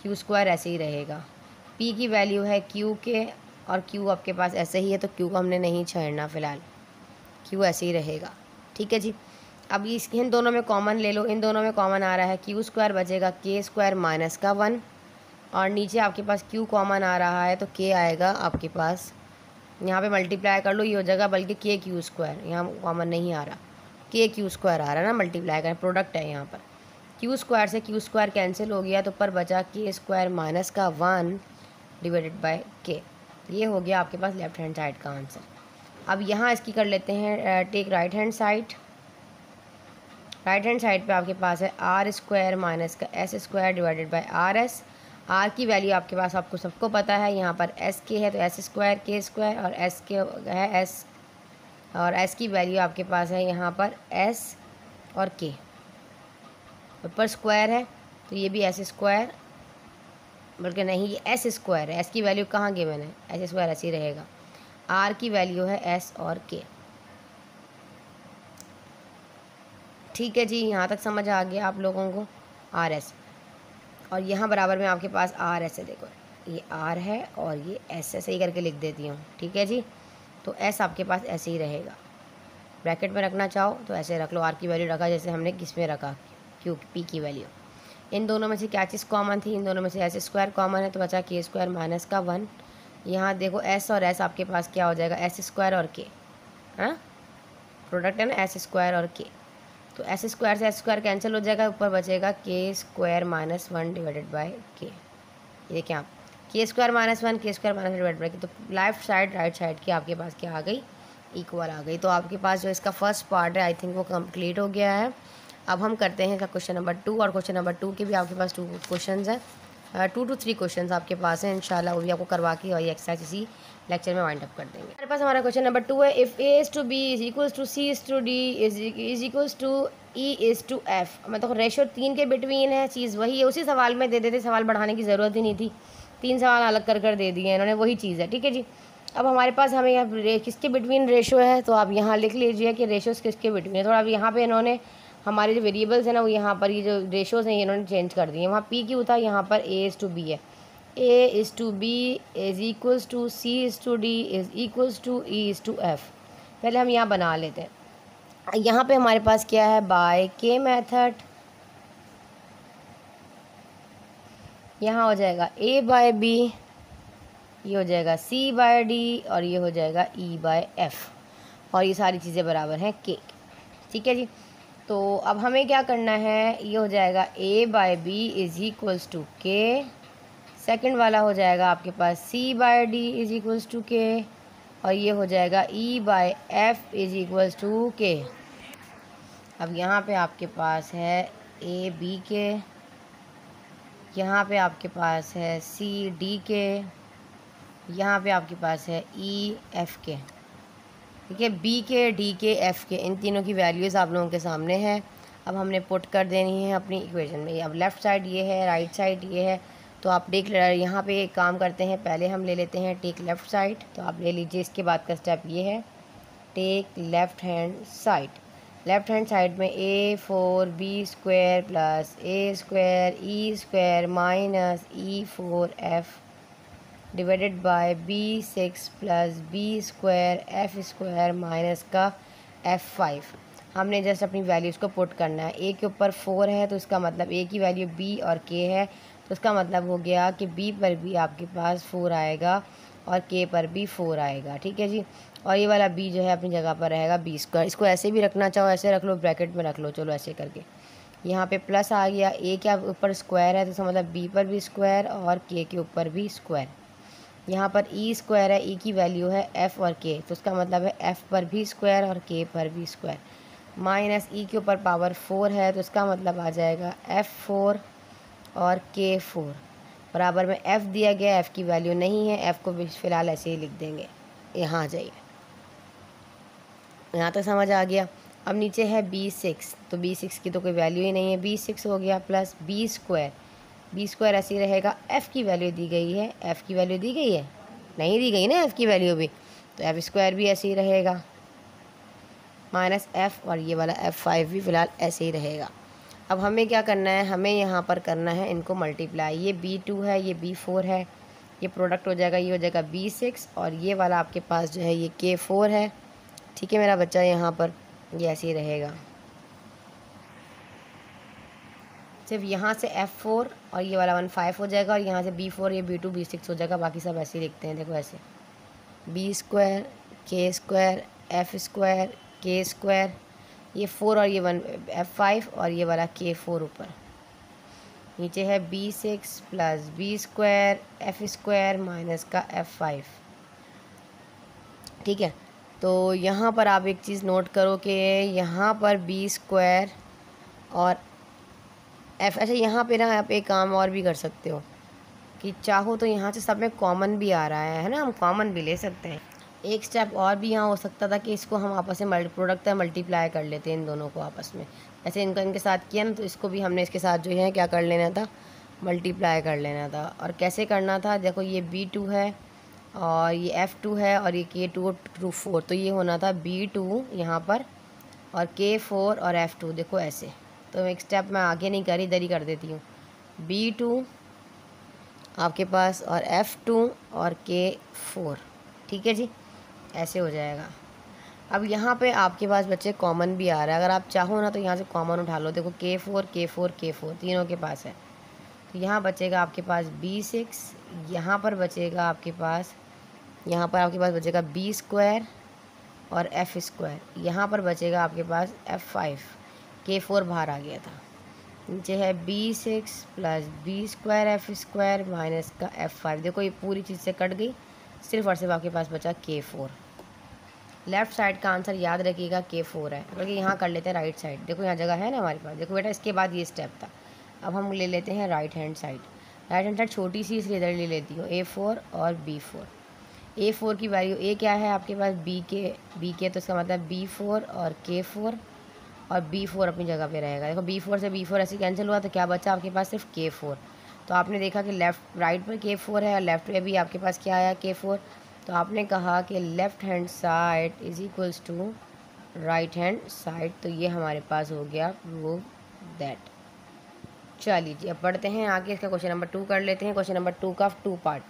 क्यू स्क्वायर, ऐसे ही रहेगा। पी की वैल्यू है क्यू के, और क्यू आपके पास ऐसे ही है, तो क्यू को हमने नहीं छेड़ना फ़िलहाल, क्यू ऐसे ही रहेगा, ठीक है जी। अब इस इन दोनों में कॉमन ले लो, इन दोनों में कॉमन आ रहा है क्यू स्क्वायर बचेगा के स्क्वायर माइनस का 1, और नीचे आपके पास क्यू कॉमन आ रहा है, तो के आएगा आपके पास, यहाँ पे मल्टीप्लाई कर लो, ये हो जाएगा, बल्कि के क्यू स्क्वायर, यहाँ कॉमन नहीं आ रहा, के क्यू स्क्वायर आ रहा है ना, मल्टीप्लाई करें, प्रोडक्ट है यहाँ पर। क्यू स्क्वायर से क्यू स्क्वायर कैंसिल हो गया, तो ऊपर बचा के स्क्वायर माइनस का 1 डिवाइडेड बाय के। ये हो गया आपके पास लेफ्ट हैंड साइड का आंसर। अब यहाँ इसकी कर लेते हैं take right hand side. Right hand side पे आपके पास है आर स्क्वायर माइनस का S square divided by R S. R की वैल्यू आपके पास आपको सबको पता है, यहाँ पर एस के है तो एस स्क्वायर के स्क्वायर, और एस के है एस, और एस की वैल्यू आपके पास है यहाँ पर एस और के, ऊपर स्क्वायर है तो ये भी एस स्क्वायर, बल्कि नहीं ये एस स्क्वायर है, एस की वैल्यू कहाँ गई मैंने, एस स्क्वायर ऐसे ही रहेगा। आर की वैल्यू है एस और के। ठीक है जी, यहाँ तक समझ आ गया आप लोगों को, आर एस। और यहाँ बराबर में आपके पास आर एस है, देखो ये आर है और ये एस है, सही करके लिख देती हूँ। ठीक है जी, तो एस आपके पास ऐसे ही रहेगा, ब्रैकेट में रखना चाहो तो ऐसे रख लो, आर की वैल्यू रखा जैसे हमने किस में रखा, क्यू पी की वैल्यू। इन दोनों में से क्या चीज़ कॉमन थी, इन दोनों में से एस स्क्वायर कॉमन है, तो बचा के स्क्वायर माइनस का 1। यहाँ देखो एस और एस आपके पास क्या हो जाएगा, एस स्क्वायर और के, हाँ प्रोडक्ट है ना एस स्क्वायर और के, तो एस स्क्वायर से एस स्क्वायर कैंसिल हो जाएगा, ऊपर बचेगा के स्क्वायर माइनस 1 डिवाइडेड बाय के। ये देखें आप, के स्क्वायर माइनस 1 के स्क्वायर माइनस डिवाइड बाय के, तो लेफ्ट साइड राइट साइड की आपके पास क्या आ गई, इक्वल आ गई। तो आपके पास जो इसका फर्स्ट पार्ट है आई थिंक वो कंप्लीट हो गया है। अब हम करते हैं इसका क्वेश्चन नंबर 2, और क्वेश्चन नंबर 2 के भी आपके पास 2 क्वेश्चन हैं, 2 to 3 क्वेश्चन आपके पास हैं। इंशाल्लाह वो भी आपको करवा के और ये एक्सरसाइज इसी लेक्चर में वाइंड अप कर देंगे। हमारे पास हमारा क्वेश्चन नंबर 2 है, if A is to B is equals to C is to D is equals to E is to F. मतलब रेशो 3 के बिटवीन है, चीज़ वही है, उसी सवाल में दे देते, सवाल बढ़ाने की ज़रूरत ही नहीं थी, 3 सवाल अलग कर दे दिए इन्होंने, वही चीज़ है। ठीक है जी, अब हमारे पास हमें यहाँ किसके बिटवीन रेशो है, तो आप यहाँ लिख लीजिए कि रेशोज़ किसके बिटवीन है। थोड़ा अब यहाँ पे इन्होंने हमारे जो वेरिएबल्स हैं ना वो यहाँ पर ये जो रेशोज़ हैं इन्होंने चेंज कर दिए। वहाँ पी क्यू था, यहाँ पर ए इज़ टू बी है, A is to B is equals to C is to D is equals to E is to F. पहले हम यहाँ बना लेते हैं। यहाँ पे हमारे पास क्या है, बाय के मेथड, यहाँ हो जाएगा ए बाय बी, ये हो जाएगा सी बाय डी, और ये हो जाएगा ई बाय एफ, और ये सारी चीज़ें बराबर हैं के। ठीक है जी, तो अब हमें क्या करना है, ये हो जाएगा A by B is equals to K, second वाला हो जाएगा आपके पास C by D is equals to K, और ये हो जाएगा E by F is equals to K. अब यहाँ पे आपके पास है ए बी के, यहाँ पे आपके पास है सी डी के, यहाँ पे आपके पास है ई एफ के। ठीक है, बी के डी के एफ के, इन तीनों की वैल्यूज़ आप लोगों के सामने है। अब हमने पुट कर देनी है अपनी इक्वेशन में। अब लेफ़्ट साइड ये है, राइट साइड ये है, तो आप टेक यहाँ पे एक काम करते हैं, पहले हम ले लेते हैं टेक लेफ़्ट साइड, तो आप ले लीजिए। इसके बाद का स्टेप ये है, take left hand side. Left hand side में a4b square plus A square E square minus e4f divided by b6 plus B square F square minus का f5। हमने जस्ट अपनी वैल्यूज़ को पुट करना है। a के ऊपर 4 है तो इसका मतलब a की वैल्यू b और k है, तो इसका मतलब हो गया कि b पर भी आपके पास 4 आएगा और k पर भी 4 आएगा। ठीक है जी, और ये वाला b जो है अपनी जगह पर रहेगा b स्क्वायर। इसको ऐसे भी रखना चाहो ऐसे रख लो, ब्रैकेट में रख लो, चलो ऐसे करके। यहाँ पे प्लस आ गया, a के ऊपर स्क्वायर है तो इसका मतलब b पर भी स्क्वायर और k के ऊपर भी स्क्वायर। यहाँ पर ई स्क्वायर है, ई की वैल्यू है एफ़ और के, तो उसका मतलब है एफ़ पर भी स्क्वायर और के पर भी स्क्वायर। माइनस ई के ऊपर पावर 4 है तो इसका मतलब आ जाएगा F4 और K4 बराबर में F दिया गया, F की वैल्यू नहीं है, F को भी फ़िलहाल ऐसे ही लिख देंगे। यहाँ आ जाइए, यहाँ तक समझ आ गया। अब नीचे है B6, तो B6 की तो कोई वैल्यू ही नहीं है, B6 हो गया प्लस बी स्क्वायर ऐसे ही रहेगा। F की वैल्यू दी गई है, F की वैल्यू दी गई है, नहीं दी गई ना F की वैल्यू भी, तो F स्क्वायर भी ऐसे ही रहेगा माइनस F, और ये वाला F5 भी फ़िलहाल ऐसे ही रहेगा। अब हमें क्या करना है, हमें यहाँ पर करना है इनको मल्टीप्लाई। ये B2 है, ये B4 है, ये प्रोडक्ट हो जाएगा, ये हो जाएगा B6, और ये वाला आपके पास जो है ये K4 है। ठीक है मेरा बच्चा, यहाँ पर ये ऐसे ही रहेगा, सिर्फ यहाँ से F4 और ये वाला 15 हो जाएगा, और यहाँ से B4 ये B2 B6 हो जाएगा। बाकी सब ऐसे ही लिखते हैं, देखो ऐसे B square K square F square K square, ये 4 और ये 1 F5 और ये वाला K4 ऊपर। नीचे है B6 plus B square F square minus का F5। ठीक है, तो यहाँ पर आप एक चीज़ नोट करो कि यहाँ पर बी स्क्वायर और F, अच्छा यहाँ पे ना आप एक काम और भी कर सकते हो कि चाहो तो यहाँ से सब में कॉमन भी आ रहा है ना, हम कॉमन भी ले सकते हैं। एक स्टेप और भी यहाँ हो सकता था कि इसको हम आपस में प्रोडक्ट है मल्टीप्लाई कर लेते हैं इन दोनों को आपस में, ऐसे इनका इनके साथ किया ना, तो इसको भी हमने इसके साथ जो है क्या कर लेना था, मल्टीप्लाई कर लेना था। और कैसे करना था, देखो ये B2 है और ये F2 है और ये K2 टू 4, तो ये होना था B2 यहाँ पर और K4 और F2। देखो ऐसे, तो एक स्टेप मैं आगे नहीं करी, इधर ही कर देती हूँ। B2 आपके पास और F2 और K4, ठीक है जी, ऐसे हो जाएगा। अब यहाँ पे आपके पास बच्चे कॉमन भी आ रहा है, अगर आप चाहो ना तो यहाँ से कॉमन उठा लो। देखो K4 K4 K4 तीनों के पास है, तो यहाँ बचेगा आपके पास B6, यहाँ पर बचेगा आपके पास, यहाँ पर आपके पास बचेगा B स्क्वायर और F स्क्वायर, यहाँ पर बचेगा आपके पास F5। K4 बाहर आ गया था। नीचे है B6 plus B square F square minus का F5। देखो ये पूरी चीज़ से कट गई, सिर्फ और सिर्फ आपके पास बचा K4। लेफ्ट साइड का आंसर याद रखिएगा K4 है, बल्कि यहाँ कर लेते हैं राइट साइड। देखो यहाँ जगह है ना हमारे पास। देखो बेटा इसके बाद ये स्टेप था। अब हम ले लेते हैं right hand side. Right hand side छोटी सी, इसलिए इधर ले लेती हूँ A4 और B4। A4 की वैल्यू A क्या है आपके पास B के, तो इसका मतलब B4 और K4 और B4 अपनी जगह पे रहेगा। देखो B4 से B4 ऐसे कैंसिल हुआ, तो क्या बचा आपके पास सिर्फ K4। तो आपने देखा कि लेफ़्ट राइट पर K4 है और लेफ़्ट पे भी आपके पास क्या आया K4। तो आपने कहा कि left hand side is equals to right hand side, तो ये हमारे पास हो गया प्रूव दैट। चलिए जी, अब बढ़ते हैं आगे। इसका क्वेश्चन नंबर 2 कर लेते हैं। क्वेश्चन नंबर 2 का 2 पार्ट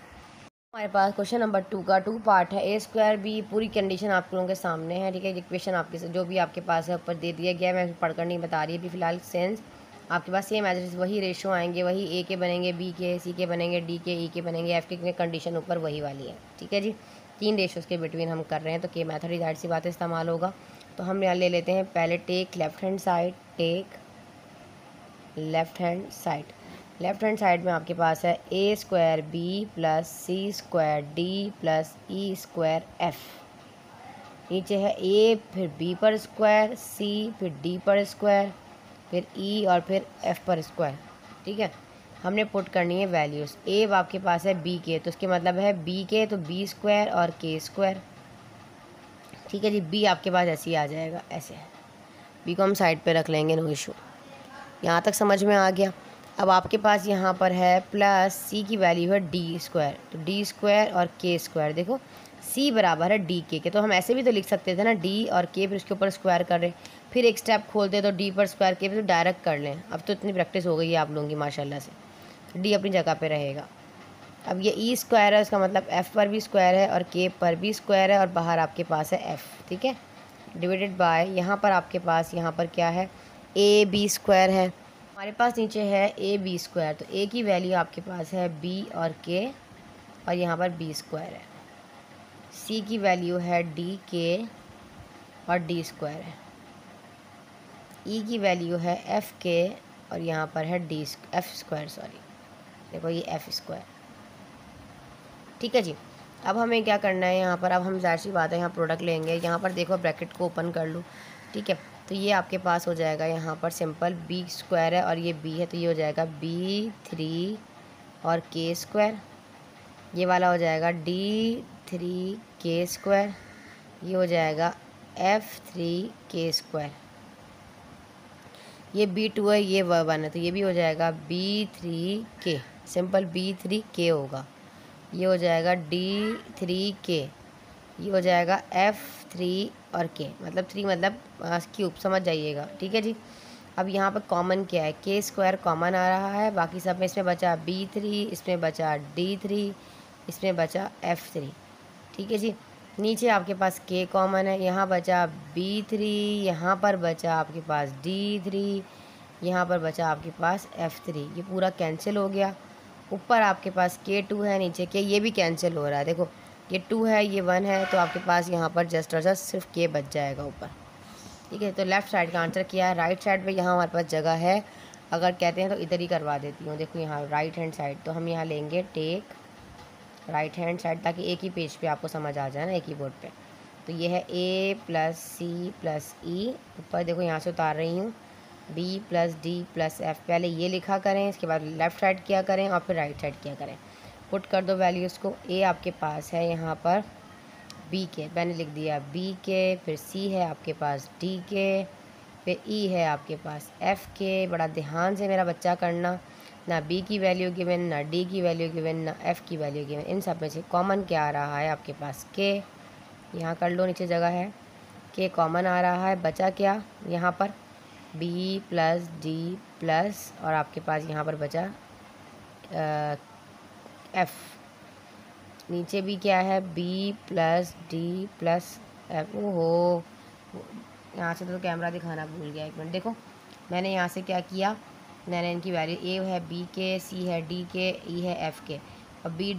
हमारे पास। क्वेश्चन नंबर 2 का 2 पार्ट है। A स्क्वायर B, पूरी कंडीशन आप लोगों के सामने है, ठीक है। इक्वेशन आपके जो भी आपके पास है ऊपर दे दिया गया है, मैं पढ़कर नहीं बता रही अभी फ़िलहाल। सेंस आपके पास सेम एज वही रेशो आएंगे, वही A के बनेंगे, B के, C के बनेंगे, D के, E के बनेंगे, F के कंडीशन ऊपर वही वाली है, ठीक है जी। 3 रेशोज़ के बिटवीन हम कर रहे हैं, तो K मैथड ही जाहिर सी बात इस्तेमाल होगा। तो हम यहाँ ले लेते हैं पहले take left hand side, take left hand side. Left hand side में आपके पास है A square B plus C square D plus E square F। नीचे है A फिर B पर स्क्वायर, C फिर D पर स्क्वायर, फिर E और फिर F पर स्क्वायर, ठीक है। हमने पुट करनी है वैल्यूज़। A आपके पास है B के, तो इसके मतलब है B के तो B स्क्वायर और K स्क्वायर, ठीक है जी। B आपके पास ऐसे ही आ जाएगा, ऐसे B को हम साइड पे रख लेंगे, नो इशू। यहाँ तक समझ में आ गया। अब आपके पास यहाँ पर है प्लस C की वैल्यू है D स्क्वायर, तो D स्क्वायर और K स्क्वायर। देखो C बराबर है D के, तो हम ऐसे भी तो लिख सकते थे ना, D और K फिर उसके ऊपर स्क्वायर कर रहे, फिर एक स्टेप खोलते तो D पर स्क्वायर K पे तो डायरेक्ट कर लें। अब तो इतनी प्रैक्टिस हो गई है आप लोगों की माशाल्लाह से, तो D अपनी जगह पे रहेगा। अब ये E स्क्वायर है, उसका मतलब F पर भी स्क्वायर है और K पर भी स्क्वायर है और बाहर आपके पास है F, ठीक है। डिवाइडेड बाय यहाँ पर आपके पास यहाँ पर क्या है AB स्क्वायर है। हमारे पास नीचे है AB स्क्वायर, तो A की वैल्यू आपके पास है B और K और यहाँ पर B स्क्वायर है। C की वैल्यू है DK और D स्क्वायर है। E की वैल्यू है FK और यहाँ पर है F स्क्वायर, सॉरी देखो ये F स्क्वायर, ठीक है जी। अब हमें क्या करना है यहाँ पर, अब हम जाहिर सी बात है यहाँ प्रोडक्ट लेंगे। यहाँ पर देखो ब्रैकेट को ओपन कर लूँ, ठीक है। तो ये आपके पास हो जाएगा यहाँ पर सिंपल B स्क्वायर है और ये B है, तो ये हो जाएगा B3 और K स्क्वायर। ये वाला हो जाएगा D3K स्क्वायर। ये हो जाएगा F3K स्क्वायर। ये B2 है, ये 1 है, तो ये भी हो जाएगा B3K, सिंपल B3K होगा। ये हो जाएगा D3K, ये हो जाएगा F3 और K, मतलब 3 मतलब क्यूब, समझ जाइएगा, ठीक है जी। अब यहाँ पर कॉमन क्या है, K स्क्वायर कॉमन आ रहा है, बाकी सब में इसमें बचा B3, इसमें बचा D3, इसमें बचा F3, ठीक है जी। नीचे आपके पास K कॉमन है, यहाँ बचा B3, यहाँ पर बचा आपके पास D3, यहाँ पर बचा आपके पास F3, ये पूरा कैंसिल हो गया। ऊपर आपके पास K2 है, नीचे K, ये भी कैंसिल हो रहा है। देखो ये 2 है, ये 1 है, तो आपके पास यहाँ पर जस्ट और जस्ट सिर्फ K बच जाएगा ऊपर, ठीक है। तो लेफ़्ट साइड का आंसर किया है। राइट साइड पे यहाँ हमारे पास जगह है, अगर कहते हैं तो इधर ही करवा देती हूँ। देखो यहाँ राइट हैंड साइड, तो हम यहाँ लेंगे टेक राइट हैंड साइड, ताकि एक ही पेज पे आपको समझ आ जाए ना, एक ही बोर्ड पे। तो ये है A plus C plus E, ऊपर देखो यहाँ से उतार रही हूँ B plus D plus F। पहले ये लिखा करें, इसके बाद लेफ़्ट साइड किया करें और फिर राइट साइड किया करें। पुट कर दो वैल्यूज़ को। A आपके पास है यहाँ पर B के, मैंने लिख दिया B के, फिर C है आपके पास D के, फिर E है आपके पास F के। बड़ा ध्यान से मेरा बच्चा करना, ना बी की वैल्यू गिवन, ना डी की वैल्यू गिवन, ना एफ़ की वैल्यू गिवन। इन सब में से कॉमन क्या आ रहा है आपके पास? के। यहाँ कर लो, नीचे जगह है, के कॉमन आ रहा है। बचा क्या यहाँ पर? बी प्लस डी प्लस, और आपके पास यहाँ पर बचा एफ़। नीचे भी क्या है? B plus D plus F. ओहो, यहाँ से तो कैमरा दिखाना भूल गया, एक मिनट देखो। मैंने यहाँ से क्या किया, मैंने इनकी वैल्यू, ए है बी के, सी है डी के, ई है एफ़ के, और बी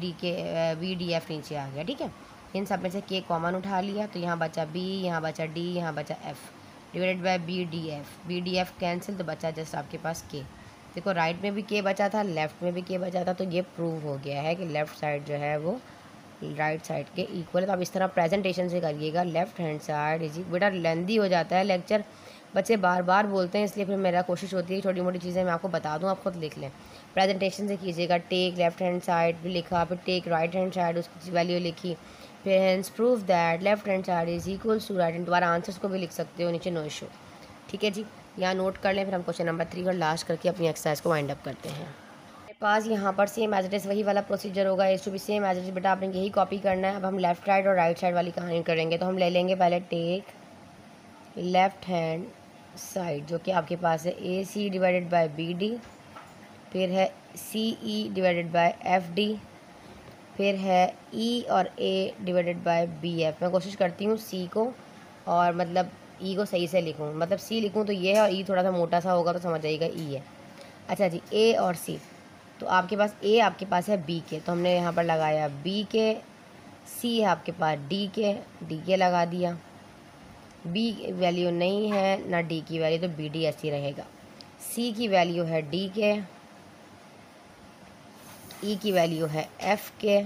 डी एफ़ नीचे आ गया। ठीक है, इन सब में से के कॉमन उठा लिया, तो यहाँ बचा बी, यहाँ बचा डी, यहाँ बचा F, divided by B D F cancel, तो बचा जस्ट आपके पास के। देखो राइट में भी के बचा था, लेफ़्ट में भी के बचा था, तो ये प्रूव हो गया है कि लेफ़्ट साइड जो है वो राइट साइड के इक्वल है। तो आप इस तरह प्रेजेंटेशन से करिएगा। लेफ्ट हैंड साइड इज, बेटा लेंदी हो जाता है लेक्चर, बच्चे बार बार बोलते हैं, इसलिए फिर मेरा कोशिश होती है छोटी मोटी चीज़ें मैं आपको बता दूं, आप खुद लिख लें। प्रेजेंटेशन से कीजिएगा। टेक लेफ्ट हैंड साइड भी लिखा, फिर टेक राइट हैंड साइड, उसकी वैल्यू लिखी, फिर hence prove that left hand side is equal to right hand. दोबारा आंसर्स को भी लिख सकते हो नीचे, नो इशू। ठीक है जी, यहाँ नोट कर लें, फिर हम क्वेश्चन नंबर 3 का लास्ट करके अपनी एक्सरसाइज को वाइंड अप करते हैं। पास यहाँ पर सेम एज इट इज़ वही वाला प्रोसीजर होगा, इस टू भी सेम एज इट इज़। बेटा आपने यही कॉपी करना है। अब हम लेफ्ट साइड और राइट साइड वाली कहानी करेंगे। तो हम ले लेंगे पहले टेक लेफ्ट हैंड साइड, जो कि आपके पास है A C divided by B D, फिर है C E divided by F D, फिर है ई और A divided by B F. मैं कोशिश करती हूँ सी को और मतलब ई को सही से लिखूँ, मतलब सी लिखूँ तो ये है, और ई थोड़ा सा मोटा सा होगा तो समझ जाइएगा ई है। अच्छा जी, ए और सी, तो आपके पास ए आपके पास है बी के, तो हमने यहाँ पर लगाया बी के। सी है आपके पास डी के लगा दिया। बी वैल्यू नहीं है ना डी की वैल्यू, तो बी डी ऐसी रहेगा। सी की वैल्यू है डी के, ई की वैल्यू है एफ के,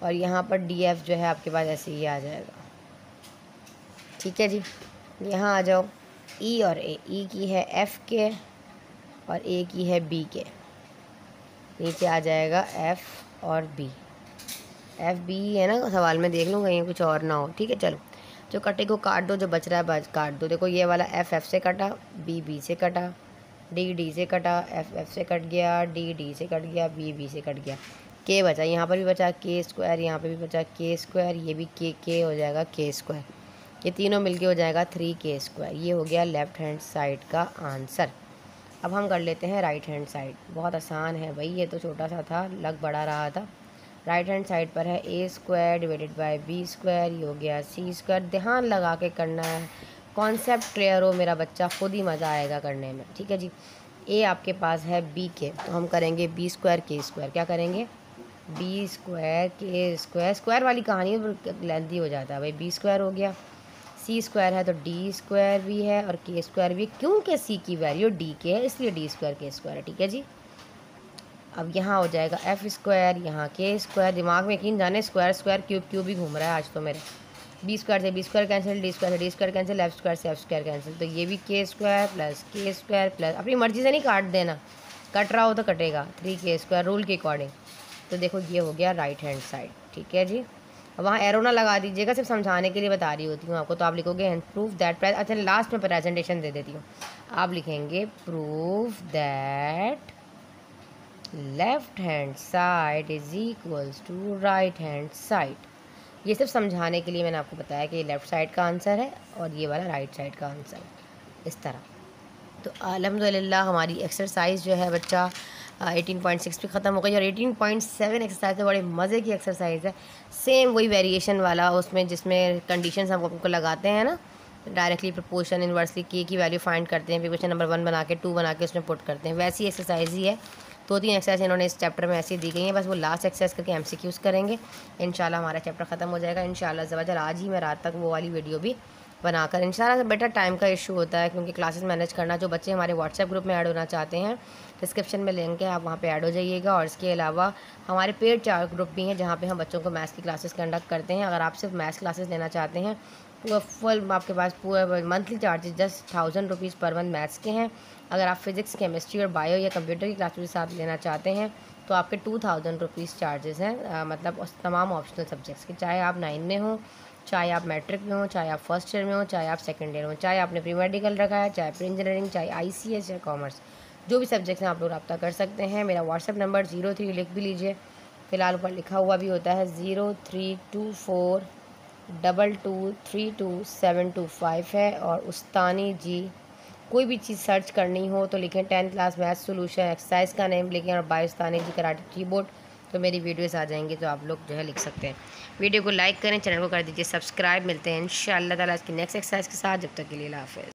और यहाँ पर डी एफ जो है आपके पास ऐसे ही आ जाएगा। ठीक है जी, यहाँ आ जाओ। ई और ए, ई की है एफ के और ए की है बी के, नीचे आ जाएगा एफ़ और बी। एफ बी है ना, सवाल में देख लूँ कहीं कुछ और ना हो। ठीक है, चलो जो कटे को काट दो, जो बच रहा है बच काट दो। देखो ये वाला एफ से कटा, बी से कटा, डी से कटा, एफ से कट गया, डी से कट गया, बी से कट गया। के बचा, यहाँ पर भी बचा के स्क्वायर, यहाँ पर भी बचा के स्क्वायर, ये भी के हो जाएगा के स्क्वायर, ये तीनों मिलके हो जाएगा 3k स्क्वायर। ये हो गया लेफ्ट हैंड साइड का आंसर। अब हम कर लेते हैं राइट हैंड साइड। बहुत आसान है भाई, ये तो छोटा सा था, लग बड़ा रहा था। राइट हैंड साइड पर है A square divided by B square, ये हो गया सी स्क्वायर। ध्यान लगा के करना है, कॉन्सेप्ट क्लियर हो मेरा बच्चा, खुद ही मज़ा आएगा करने में। ठीक है जी, ए आपके पास है बी के, तो हम करेंगे बी स्क्वायर के स्क्वायर। क्या करेंगे? बी स्क्वायर के स्क्वायर। स्क्वायर वाली कहानी लेंथी हो जाता है भाई। बी स्क्वायर हो गया, सी स्क्वायर है तो डी स्क्वायर भी है और के स्क्वायर भी, क्योंकि सी की वैल्यू डी के है इसलिए डी स्क्वायर के स्क्वायर है। ठीक है जी, अब यहाँ हो जाएगा एफ स्क्वायर, यहाँ के स्क्वायर। दिमाग में यकीन जाने स्क्वायर स्क्वायर क्यूब ही घूम रहा है आज तो मेरे। बी स्क्वायर से B square cancel, D square से D square cancel, F square से एफ स्क्वायर कैंसिल, तो ये भी के स्क्वायर प्लस अपनी मर्जी से नहीं काट देना, कट रहा हो तो कटेगा 3k स्क्वायर रूल के अकॉर्डिंग। तो देखो ये हो गया राइट हैंड साइड। ठीक है जी, अब वहाँ एरो ना लगा दीजिएगा, सिर्फ समझाने के लिए बता रही होती हूँ आपको। तो आप लिखोगे प्रूफ दैट, अच्छा लास्ट में प्रेजेंटेशन दे देती हूँ, आप लिखेंगे proof that left hand side is equals to right hand side. ये सिर्फ समझाने के लिए मैंने आपको बताया कि ये लेफ़्ट साइड का आंसर है और ये वाला राइट साइड का आंसर है, इस तरह। तो अल्हम्दुलिल्लाह हमारी एक्सरसाइज जो है बच्चा 18.6 पे ख़त्म हो गई। और 18.7 एक्सरसाइज है, बड़े मज़े की एक्सरसाइज है, सेम वही वेरिएशन वाला, उसमें जिसमें कंडीशंस हम आपको लगाते हैं ना, डायरेक्टली प्रोपोर्शन इन्वर्सली के की वैल्यू फाइंड करते हैं, फिर क्वेश्चन नंबर 1 बना के 2 बना के उसमें पुट करते हैं, वैसी एक्सरसाइज ही है। 2-3 एक्सरसाइज इन्होंने इस चैप्टर में ऐसी दी गई हैं, बस वो लास्ट एक्सरसाइज करके MCQs करेंगे, इंशाल्लाह हमारा चैप्टर ख़त्म हो जाएगा। इंशाल्लाह ज़बरदस्त आज ही मैं रात तक वो वाली वीडियो भी बनाकर, इंशाल्लाह से बेटर टाइम का इशू होता है क्योंकि क्लासेस मैनेज करना। जो बच्चे हमारे व्हाट्सएप ग्रुप में ऐड होना चाहते हैं, डिस्क्रिप्शन में लिंक है, आप वहाँ पे ऐड हो जाइएगा। और इसके अलावा हमारे पेड ग्रुप भी हैं जहाँ पे हम बच्चों को मैथ्स की क्लासेस कंडक्ट करते हैं। अगर आप सिर्फ मैथ्स क्लासेस लेना चाहते हैं तो फुल आपके पास पूरा monthly charges just 1000 rupees per month maths के हैं। अगर आप फिज़िक्स, केमिस्ट्री और बायो या कंप्यूटर की क्लासेस के साथ लेना चाहते हैं तो आपके 2000 रुपीज़ चार्जेस हैं, मतलब उस तमाम ऑप्शनल सब्जेक्ट्स के, चाहे आप 9 में हो चाहे आप मैट्रिक में हो, चाहे आप फर्स्ट ईयर में हो, चाहे आप सेकेंड ईयर में हो, चाहे आपने प्री मेडिकल रखा है, चाहे प्री इंजीनियरिंग, चाहे ICS या कॉमर्स, जो भी सब्जेक्ट हैं आप लोग रब्ता कर सकते हैं। मेरा व्हाट्सएप नंबर 03 लिख भी लीजिए, फ़िलहाल ऊपर लिखा हुआ भी होता है 032422327225 है। और उस्तानी जी, कोई भी चीज़ सर्च करनी हो तो लिखें 10th class math solution, exercise का नेम लिखें और बाय उस्तानी जी कराटे कीबोर्ड, तो मेरी वीडियोस आ जाएंगी, तो आप लोग जो है लिख सकते हैं। वीडियो को लाइक करें, चैनल को कर दीजिए सब्सक्राइब। मिलते हैं इंशाअल्लाह ताला इसकी नेक्स्ट एक्सरसाइज के साथ, जब तक के लिए अल्लाह हाफ़िज़।